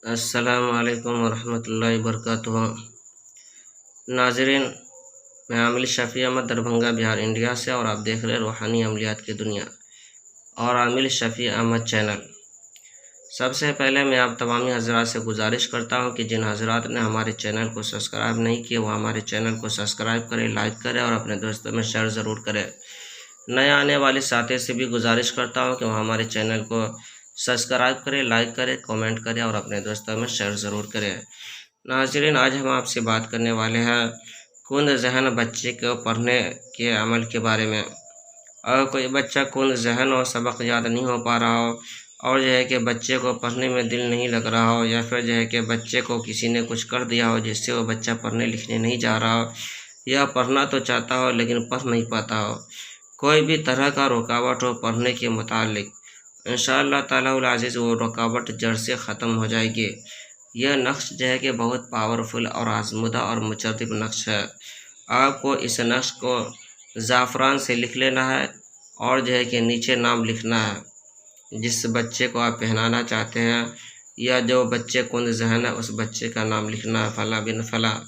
السلام علیکم ورحمۃ اللہ وبرکاتہ۔ ناظرین، میں عامل شفیع احمد دربھنگہ بہار انڈیا سے، اور آپ دیکھ رہے ہیں روحانی عملیات کی دنیا اور عامل شفیع احمد چینل۔ سب سے پہلے میں آپ تمامی حضرات سے گزارش کرتا ہوں کہ جن حضرات نے ہمارے چینل کو سبسکرائب نہیں کیے وہ ہمارے چینل کو سبسکرائب کریں، لائک کریں اور اپنے دوستوں میں شیئر ضرور کریں۔ نئے آنے والے ساتھی سے بھی گزارش کرتا ہوں کہ وہ ہمارے چینل کو سبسکرائب کریں، لائک کریں، کامنٹ کریں اور اپنے دوستوں میں شیئر ضرور کریں۔ ناظرین، آج ہم آپ سے بات کرنے والے ہیں کند ذہن بچے کو پڑھنے کے عمل کے بارے میں۔ اگر کوئی بچہ کند ذہن اور سبق یاد نہیں ہو پا رہا ہو، اور کہ بچے کو پڑھنے میں دل نہیں لگ رہا ہو، یا پھر کہ بچے کو کسی نے کچھ کر دیا ہو جس سے وہ بچہ پڑھنے لکھنے نہیں جا رہا ہو، یا پڑھنا تو چاہتا ہو لیکن پڑھ نہیں پاتا ہو، کوئی بھی طرح کا رکاوٹ ہو پڑھنے کے متعلق، انشاءاللہ تعالیٰ العزیز وہ رکاوٹ جڑ سے ختم ہو جائے گی۔ یہ نقش کہ بہت پاورفل اور آزمودہ اور مجرب نقش ہے۔ آپ کو اس نقش کو زعفران سے لکھ لینا ہے، اور کہ نیچے نام لکھنا ہے جس بچے کو آپ پہنانا چاہتے ہیں، یا جو بچے کند ذہن ہے اس بچے کا نام لکھنا ہے، فلاں بن فلاں۔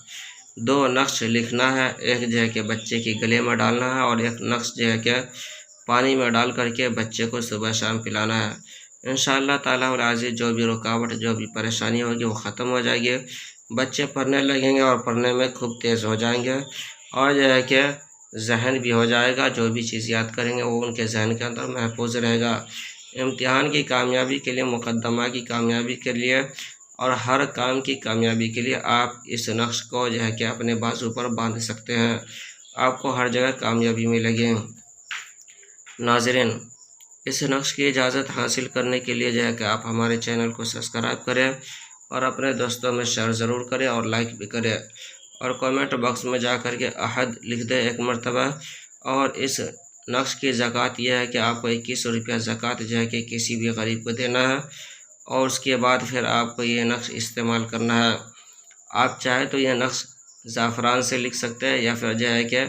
دو نقش لکھنا ہے، ایک کہ بچے کے گلے میں ڈالنا ہے، اور ایک نقش کہ پانی میں ڈال کر کے بچے کو صبح شام پلانا ہے۔ انشاءاللہ تعالیٰ العزیز جو بھی رکاوٹ، جو بھی پریشانی ہوگی وہ ختم ہو جائے گی، بچے پڑھنے لگیں گے اور پڑھنے میں خوب تیز ہو جائیں گے، اور کہ ذہن بھی ہو جائے گا، جو بھی چیز یاد کریں گے وہ ان کے ذہن کے اندر محفوظ رہے گا۔ امتحان کی کامیابی کے لیے، مقدمہ کی کامیابی کے لیے اور ہر کام کی کامیابی کے لیے آپ اس نقش کو کہ اپنے بازو پر باندھ سکتے ہیں، آپ کو ہر جگہ کامیابی ملے گی۔ ناظرین، اس نقش کی اجازت حاصل کرنے کے لیے کہ آپ ہمارے چینل کو سبسکرائب کریں اور اپنے دوستوں میں شیئر ضرور کریں اور لائک بھی کریں، اور کامنٹ باکس میں جا کر کے احد لکھ دیں ایک مرتبہ۔ اور اس نقش کی زکوٰۃ یہ ہے کہ آپ کو 21 روپیہ زکوٰۃ کہ کسی بھی غریب کو دینا ہے، اور اس کے بعد پھر آپ کو یہ نقش استعمال کرنا ہے۔ آپ چاہے تو یہ نقش زعفران سے لکھ سکتے ہیں، یا پھر کہ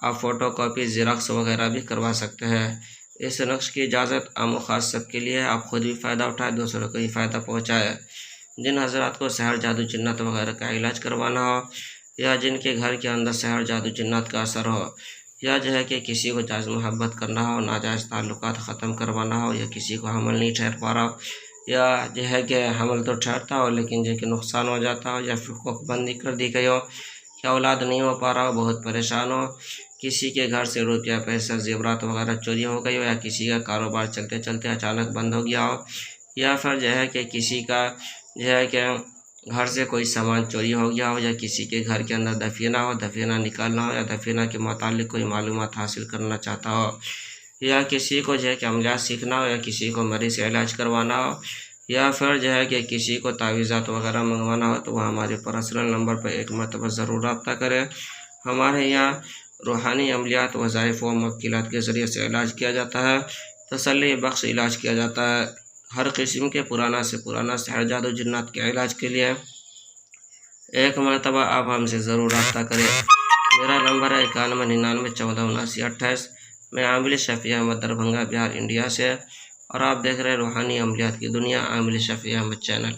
آپ فوٹو کاپی، زیراکس وغیرہ بھی کروا سکتے ہیں۔ اس نقش کی اجازت عام و خاص سب کے لیے ہے، آپ خود بھی فائدہ اٹھائیں، دوسروں کو بھی فائدہ پہنچائے۔ جن حضرات کو سحر جادو جنات وغیرہ کا علاج کروانا ہو، یا جن کے گھر کے اندر سحر جادو جنات کا اثر ہو، یا کہ کسی کو جائز محبت کرنا ہو، ناجائز تعلقات ختم کروانا ہو، یا کسی کو حمل نہیں ٹھہر پا رہا ہو، یا کہ حمل تو ٹھہرتا ہو لیکن کہ نقصان ہو جاتا ہو، یا پھر کوکھ بندی کر دی گئی ہو، کہ اولاد نہیں ہو پا رہا ہو، بہت پریشان ہو، کسی کے گھر سے روپیہ پیسہ زیورات وغیرہ چوری ہو گئی ہو، یا کسی کا کاروبار چلتے چلتے اچانک بند ہو گیا ہو، یا پھر کہ کسی کا کہ گھر سے کوئی سامان چوری ہو گیا ہو، یا کسی کے گھر کے اندر دفینہ ہو، دفینہ نکالنا ہو، یا دفینہ کے متعلق کوئی معلومات حاصل کرنا چاہتا ہو، یا کسی کو کہ عملیات سیکھنا ہو، یا کسی کو مریض سے علاج کروانا ہو، یا پھر کہ کسی کو تعویذات وغیرہ منگوانا ہو، تو وہ ہمارے پرسنل نمبر پر ایک مرتبہ ضرور رابطہ کریں۔ ہمارے یہاں روحانی عملیات، وظائف و موکلات کے ذریعے سے علاج کیا جاتا ہے، تسلی بخش علاج کیا جاتا ہے۔ ہر قسم کے پرانا سے پرانا سحر جادو جنات کے علاج کے لیے ایک مرتبہ آپ ہم سے ضرور رابطہ کریں۔ میرا نمبر ہے 9199147928۔ میں عامل شفیع احمد دربھنگہ بہار انڈیا سے، اور آپ دیکھ رہے ہیں روحانی عملیات کی دنیا، عامل شفیع احمد چینل۔